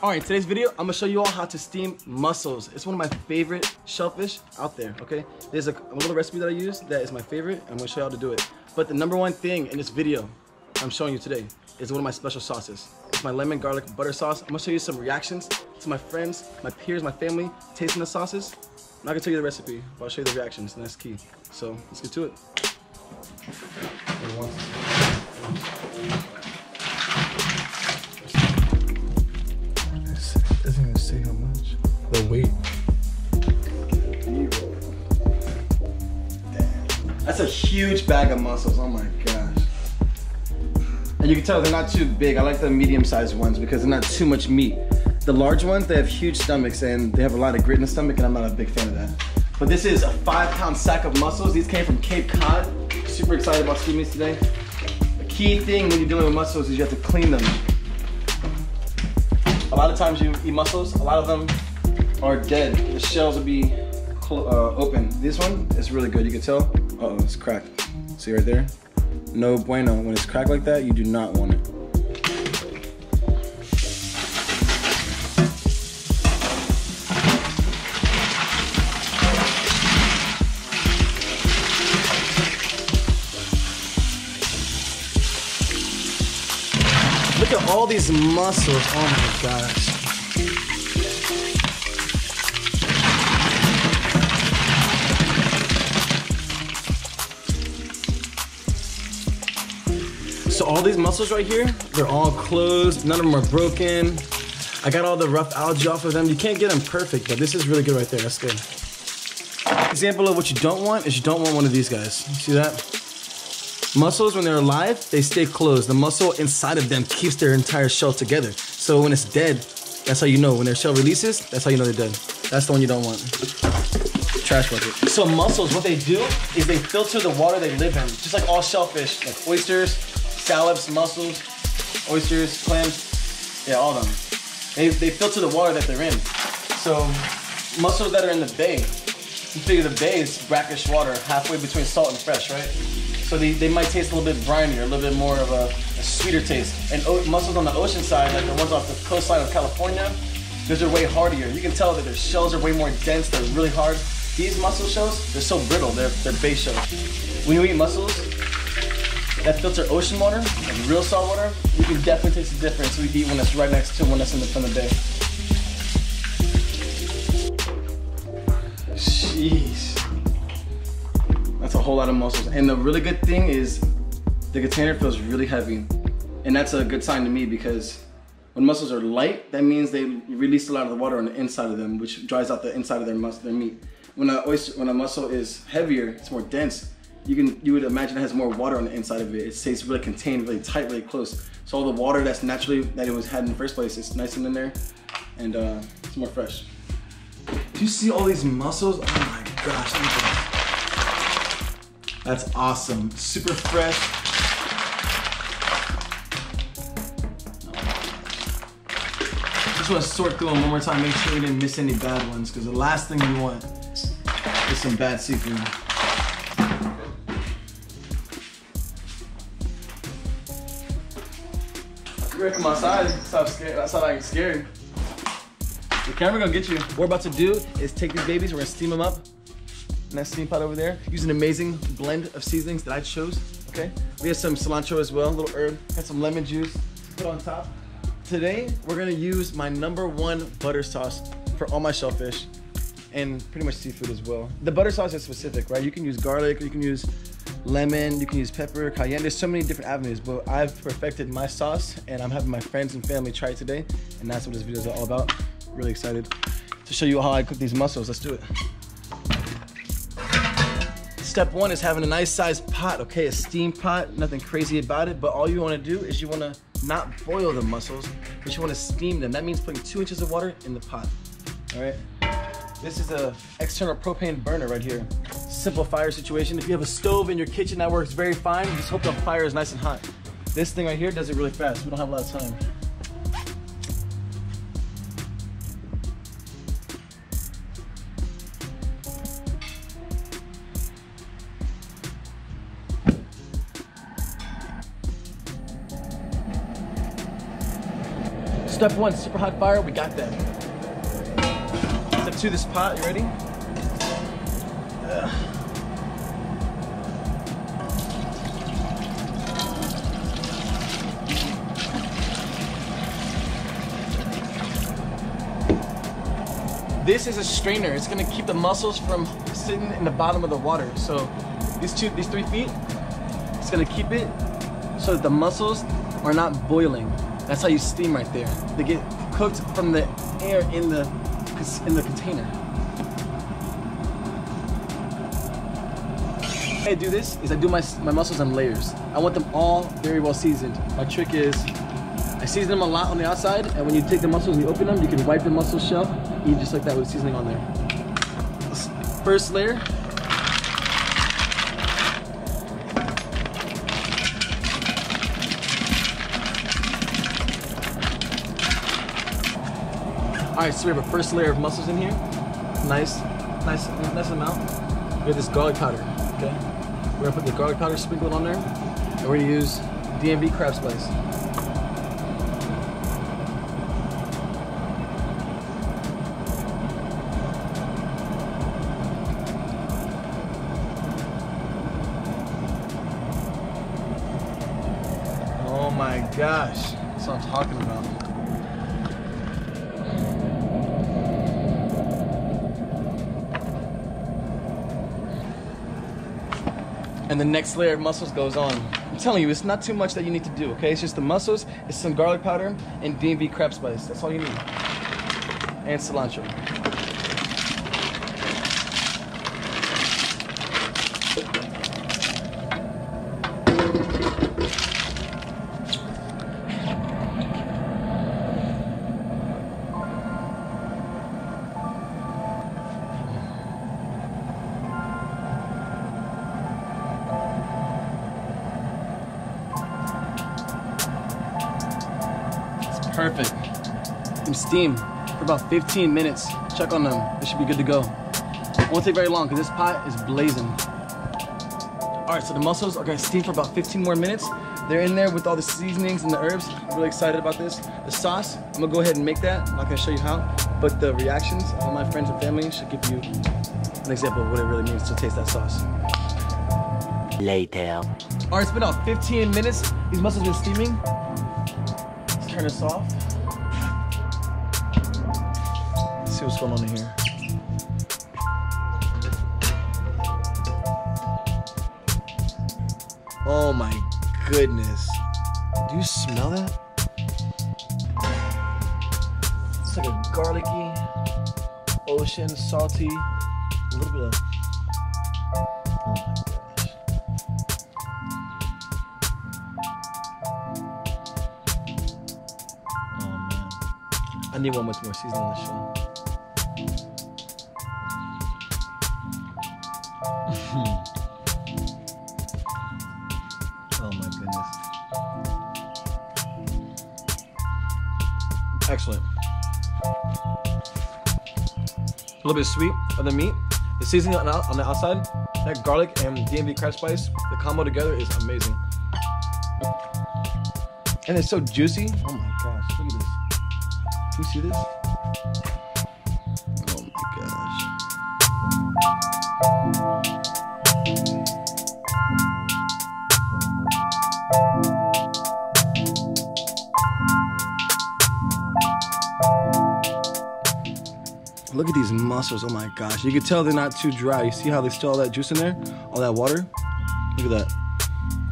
All right, today's video, I'm gonna show you all how to steam mussels. It's one of my favorite shellfish out there, okay? There's a little recipe that I use that is my favorite. I'm gonna show you how to do it. But the number one thing in this video I'm showing you today is one of my special sauces. It's my lemon garlic butter sauce. I'm gonna show you some reactions to my friends, my peers, my family tasting the sauces. I'm not gonna tell you the recipe, but I'll show you the reactions, and that's key. So let's get to it. It doesn't even say how much. The weight. Damn. That's a huge bag of mussels, oh my gosh. And you can tell they're not too big. I like the medium-sized ones because they're not too much meat. The large ones, they have huge stomachs and they have a lot of grit in the stomach, and I'm not a big fan of that. But this is a 5-pound sack of mussels. These came from Cape Cod. Super excited about steaming these today. The key thing when you're dealing with mussels is you have to clean them. A lot of times you eat mussels, a lot of them are dead. The shells will be open. This one is really good, you can tell. Uh-oh, it's cracked. See right there? No bueno. When it's cracked like that, you do not want it. Look at all these mussels, oh my gosh. So all these mussels right here, they're all closed, none of them are broken. I got all the rough algae off of them. You can't get them perfect, but this is really good right there, that's good. Example of what you don't want is you don't want one of these guys. See that? Mussels, when they're alive, they stay closed. The mussel inside of them keeps their entire shell together. So when it's dead, that's how you know. When their shell releases, that's how you know they're dead. That's the one you don't want. Trash bucket. So mussels, what they do is they filter the water they live in. Just like all shellfish, like oysters, scallops, mussels, oysters, clams, yeah, all of them. They filter the water that they're in. So mussels that are in the bay, you figure the bay is brackish water, halfway between salt and fresh, right? So they might taste a little bit brinier, a little bit more of a sweeter taste. And mussels on the ocean side, like the ones off the coastline of California, those are way hardier. You can tell that their shells are way more dense, they're really hard. These mussel shells, they're so brittle, they're bay shells. When you eat mussels that filter ocean water, like real salt water, you can definitely taste the difference when you eat one that's right next to one that's from the bay. Jeez. That's a whole lot of mussels. And the really good thing is the container feels really heavy. And that's a good sign to me because when mussels are light, that means they release a lot of the water on the inside of them, which dries out the inside of their meat. When a mussel is heavier, it's more dense, you would imagine it has more water on the inside of it. It stays really contained, really tight, really close. So all the water that's naturally, that it had in the first place, is nice and in there, and it's more fresh. Do you see all these mussels? Oh my gosh, look at this. That's awesome, super fresh. Just want to sort through them one more time, make sure we didn't miss any bad ones, because the last thing you want is some bad seafood. You ready to come outside? That's how I get scared. The camera gonna get you. What we're about to do is take these babies, we're gonna steam them up in that steam pot over there. Use an amazing blend of seasonings that I chose, okay? We have some cilantro as well, a little herb. Got some lemon juice to put on top. Today, we're gonna use my #1 butter sauce for all my shellfish and pretty much seafood as well. The butter sauce is specific, right? You can use garlic, you can use lemon, you can use pepper, cayenne. There's so many different avenues, but I've perfected my sauce and I'm having my friends and family try it today, and that's what this video is all about. Really excited to show you how I cook these mussels. Let's do it. Step one is having a nice sized pot, okay? A steam pot, nothing crazy about it, but all you wanna do is you wanna not boil the mussels, but you wanna steam them. That means putting 2 inches of water in the pot, all right? This is a external propane burner right here. Simple fire situation. If you have a stove in your kitchen, that works very fine. Just hope the fire is nice and hot. This thing right here does it really fast. We don't have a lot of time. Step one, super hot fire, we got that. Step two, this pot, you ready? This is a strainer. It's gonna keep the mussels from sitting in the bottom of the water. So these 3 feet, it's gonna keep it so that the mussels are not boiling. That's how you steam right there. They get cooked from the air in the container. How I do this is I do my mussels in layers. I want them all very well seasoned. My trick is I season them a lot on the outside, and when you take the mussels and you open them, you can wipe the mussel shell, eat just like that with seasoning on there. First layer. All right, so we have a first layer of mussels in here. Nice amount. We have this garlic powder, okay? We're gonna put the garlic powder sprinkled on there, and we're gonna use DMV crab spice. Oh my gosh, that's what I'm talking about. And the next layer of mussels goes on. I'm telling you, it's not too much that you need to do, okay? It's just the mussels, it's some garlic powder, and DMV crab spice. That's all you need. And cilantro. Perfect. Them steam for about 15 minutes. Check on them. They should be good to go. Won't take very long because this pot is blazing. All right, so the mussels are gonna steam for about 15 more minutes. They're in there with all the seasonings and the herbs. I'm really excited about this. The sauce, I'm gonna go ahead and make that. I'm not gonna show you how, but the reactions of all my friends and family should give you an example of what it really means to taste that sauce. Later. All right, it's been about 15 minutes. These mussels have been steaming. Turn this off. Let's see what's going on in here. Oh my goodness. Do you smell that? It's like a garlicky, ocean, salty, a little bit of... Oh my gosh. I need one with more seasoning on the show. Oh my goodness. Excellent. A little bit sweet of the meat. The seasoning on the outside, that garlic and DMV crab spice, the combo together is amazing. And it's so juicy. Oh my gosh, look at this. Can you see this? Oh my gosh. Look at these mussels, oh my gosh. You can tell they're not too dry. You see how they still have all that juice in there? All that water? Look at that.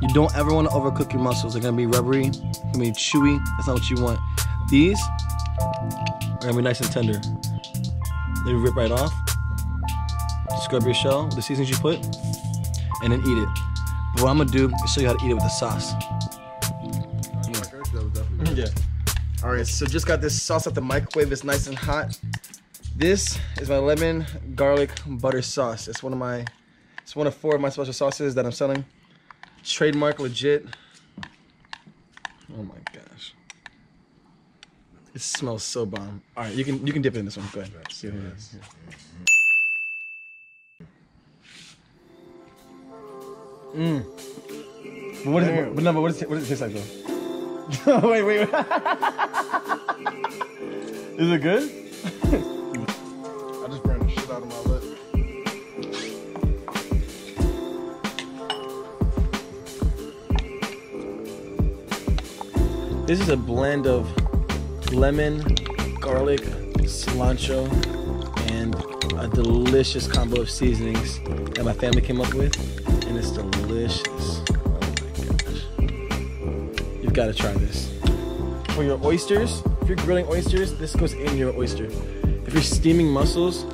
You don't ever want to overcook your mussels. They're gonna be rubbery, they're gonna be chewy. That's not what you want. These are gonna be nice and tender. They rip right off. Scrub your shell with the seasonings you put, and then eat it. But what I'm gonna do is show you how to eat it with the sauce. Yeah. All right, so just got this sauce out the microwave. It's nice and hot. This is my lemon garlic butter sauce. It's one of 4 of my special sauces that I'm selling. Trademark legit. Oh my gosh. It smells so bomb. All right, you can dip it in this one. Go ahead. See what it is. What does it taste like though? Wait. Is it good? I just burned the shit out of my lip. This is a blend of lemon, garlic, cilantro, and a delicious combo of seasonings that my family came up with, and it's delicious. Oh my gosh. You've got to try this. For your oysters, if you're grilling oysters, this goes in your oyster. If you're steaming mussels,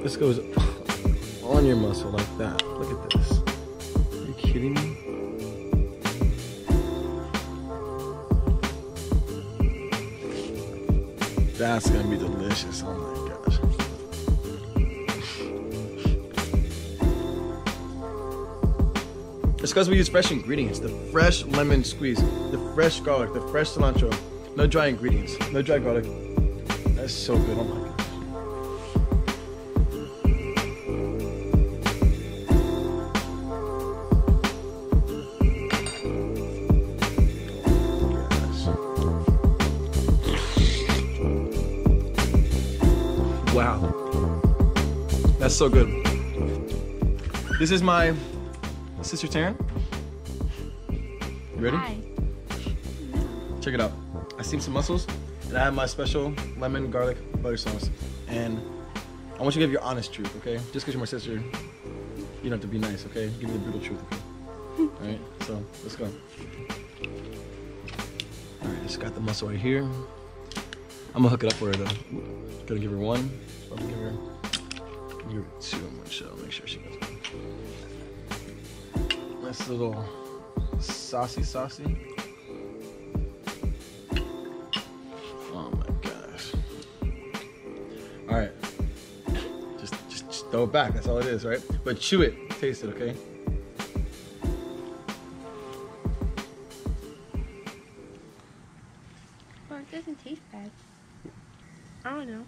this goes on your mussel like that. Look at this. Are you kidding me? That's gonna be delicious. Oh my gosh. It's because we use fresh ingredients. The fresh lemon squeeze, the fresh garlic, the fresh cilantro. No dry ingredients, no dry garlic. That's so good. Oh my gosh. Wow, that's so good. This is my sister Taryn. You ready? Hi. Check it out. I steamed some mussels, and I have my special lemon garlic butter sauce. And I want you to give your honest truth, okay? Just because you're my sister, you don't have to be nice, okay? Give me the brutal truth, okay? All right, so let's go. All right, just got the mussel right here. I'm gonna hook it up for her though. Gonna give her one. I'm gonna give her two in one shot. Make sure she goes. Nice little saucy. Oh my gosh. All right. Just throw it back. That's all it is, right? But chew it. Taste it, okay? Well, it doesn't taste bad. I don't know.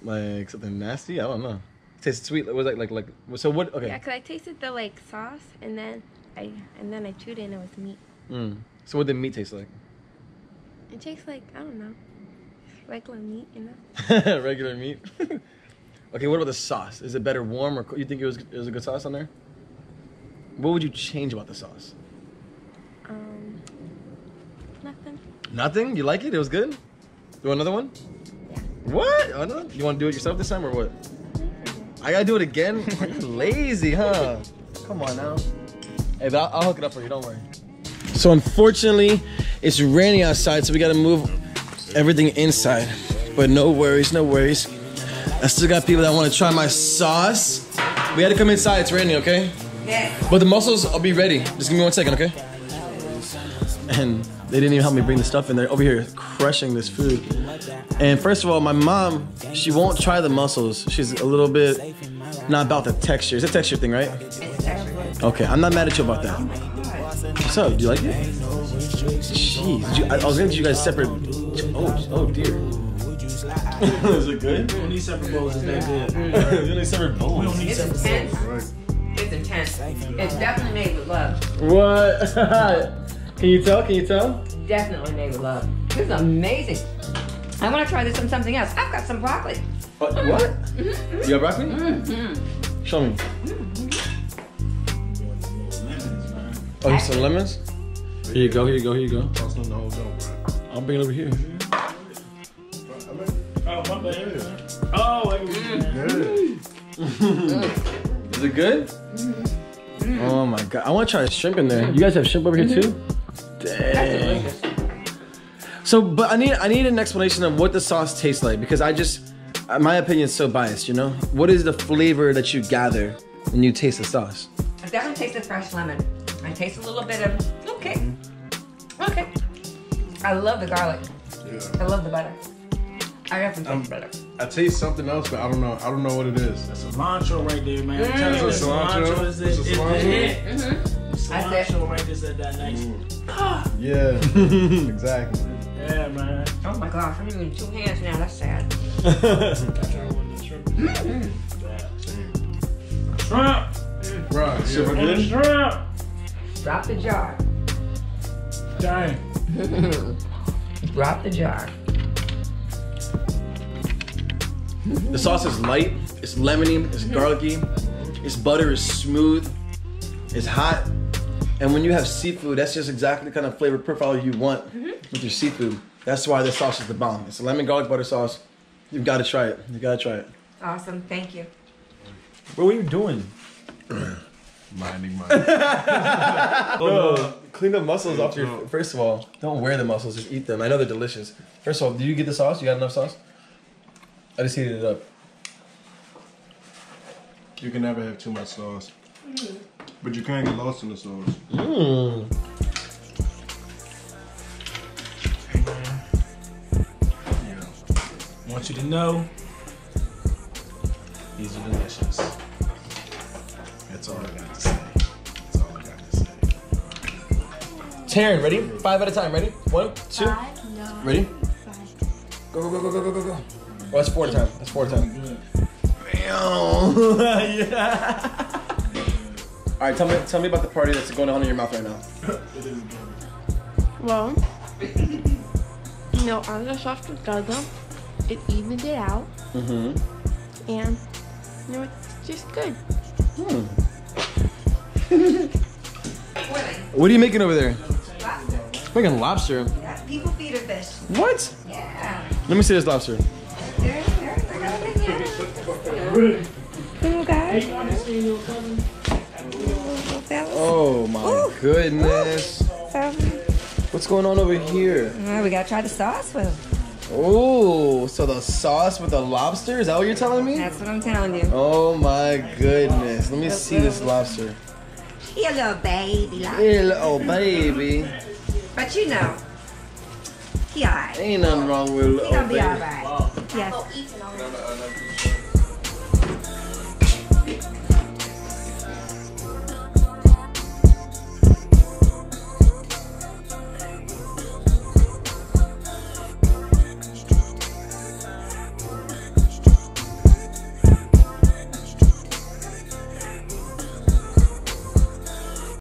Like something nasty? I don't know. It tastes sweet. Was like so what? Okay. Yeah, cause I tasted the like sauce, and then I chewed it, and it was meat. So what did meat taste like? It tastes like, I don't know, regular meat, you know. Regular meat. Okay. What about the sauce? Is it better warm or cold? You think it was a good sauce on there? What would you change about the sauce? Nothing. Nothing? You like it? It was good? Do another one? Yeah. What? Another? You want to do it yourself this time or what? I gotta do it again? You're lazy, huh? Come on now. Hey, but I'll hook it up for you, don't worry. So unfortunately, it's raining outside, so we gotta move everything inside. But no worries, no worries. I still got people that want to try my sauce. We had to come inside, it's raining, okay? Yeah. But the mussels, I'll be ready. Just give me 1 second, okay? And they didn't even help me bring the stuff in. They're over here crushing this food. And first of all, my mom, she won't try the mussels. She's a little bit not about the texture. It's a texture thing, right? Okay, I'm not mad at you about that. What's up? Do you like it? Jeez, I was gonna do you guys separate. Oh dear. Is it good? We don't need separate bowls. It's that good. You need separate bowls. We don't need It's separate intense. bowls. It's intense. It's definitely made with love. What? Can you tell? Can you tell? Definitely made with love. This is amazing. I want to try this on something else. I've got some broccoli. What? You got broccoli? Show me. Oh, here's some lemons? Here you go, here you go, here you go. I'll bring it over here. Oh, my bad. Oh, Is it good? Oh my god. I want to try the shrimp in there. You guys have shrimp over here too? Dang. So, but I need an explanation of what the sauce tastes like, because my opinion is so biased, you know? What is the flavor that you gather when you taste the sauce? I definitely taste the fresh lemon. I taste a little bit of, okay. I love the garlic. Yeah. I love the butter. I definitely taste butter. I taste something else, but I don't know what it is. That's cilantro right there, man. It's a cilantro? Is It's a the cilantro? hit. Cilantro right there said that nice. Yeah, exactly. Yeah, man. Oh my gosh, I'm using 2 hands now. That's sad. Shrimp. Right, Shrimp. Drop the jar. Dang. Drop the jar. The sauce is light, it's lemony, it's garlicky, its butter is smooth, it's hot. And when you have seafood, that's just exactly the kind of flavor profile you want with your seafood. That's why this sauce is the bomb. It's a lemon garlic butter sauce. You've got to try it. You got to try it. Awesome, thank you. Bro, what are you doing? Minding my. Bro, clean the mussels off your. First of all, don't wear the mussels, just eat them. I know they're delicious. First of all, did you get the sauce? You got enough sauce? I just heated it up. You can never have too much sauce. But you can't get lost in the sauce. Mmm. I want you to know, these are delicious. That's all I got to say. That's all I got to say. Taryn, ready? 5 at a time. Ready? 1, 2. 5, no. Ready? 5. Go, go, go, go, go, go, go, go. Oh, that's 4 at a time. That's 4 at a time. Bam. Yeah. All right, tell me about the party that's going on in your mouth right now. Well, you know, all the sauce together, it evens it out, and you know, it's just good. What are you making over there? Lobster. Making lobster. Yeah, people feeder fish. What? Yeah. Let me see this lobster. There, Little guy. Oh my goodness. What's going on over here? We gotta try the sauce with them. Oh, so the sauce with the lobster? Is that what you're telling me? That's what I'm telling you. Oh my goodness. Let me see this lobster. He a little baby lobster. Hey, little baby. But you know, he alright. Ain't nothing wrong with He little gonna be baby. alright. Yes. Eating on it.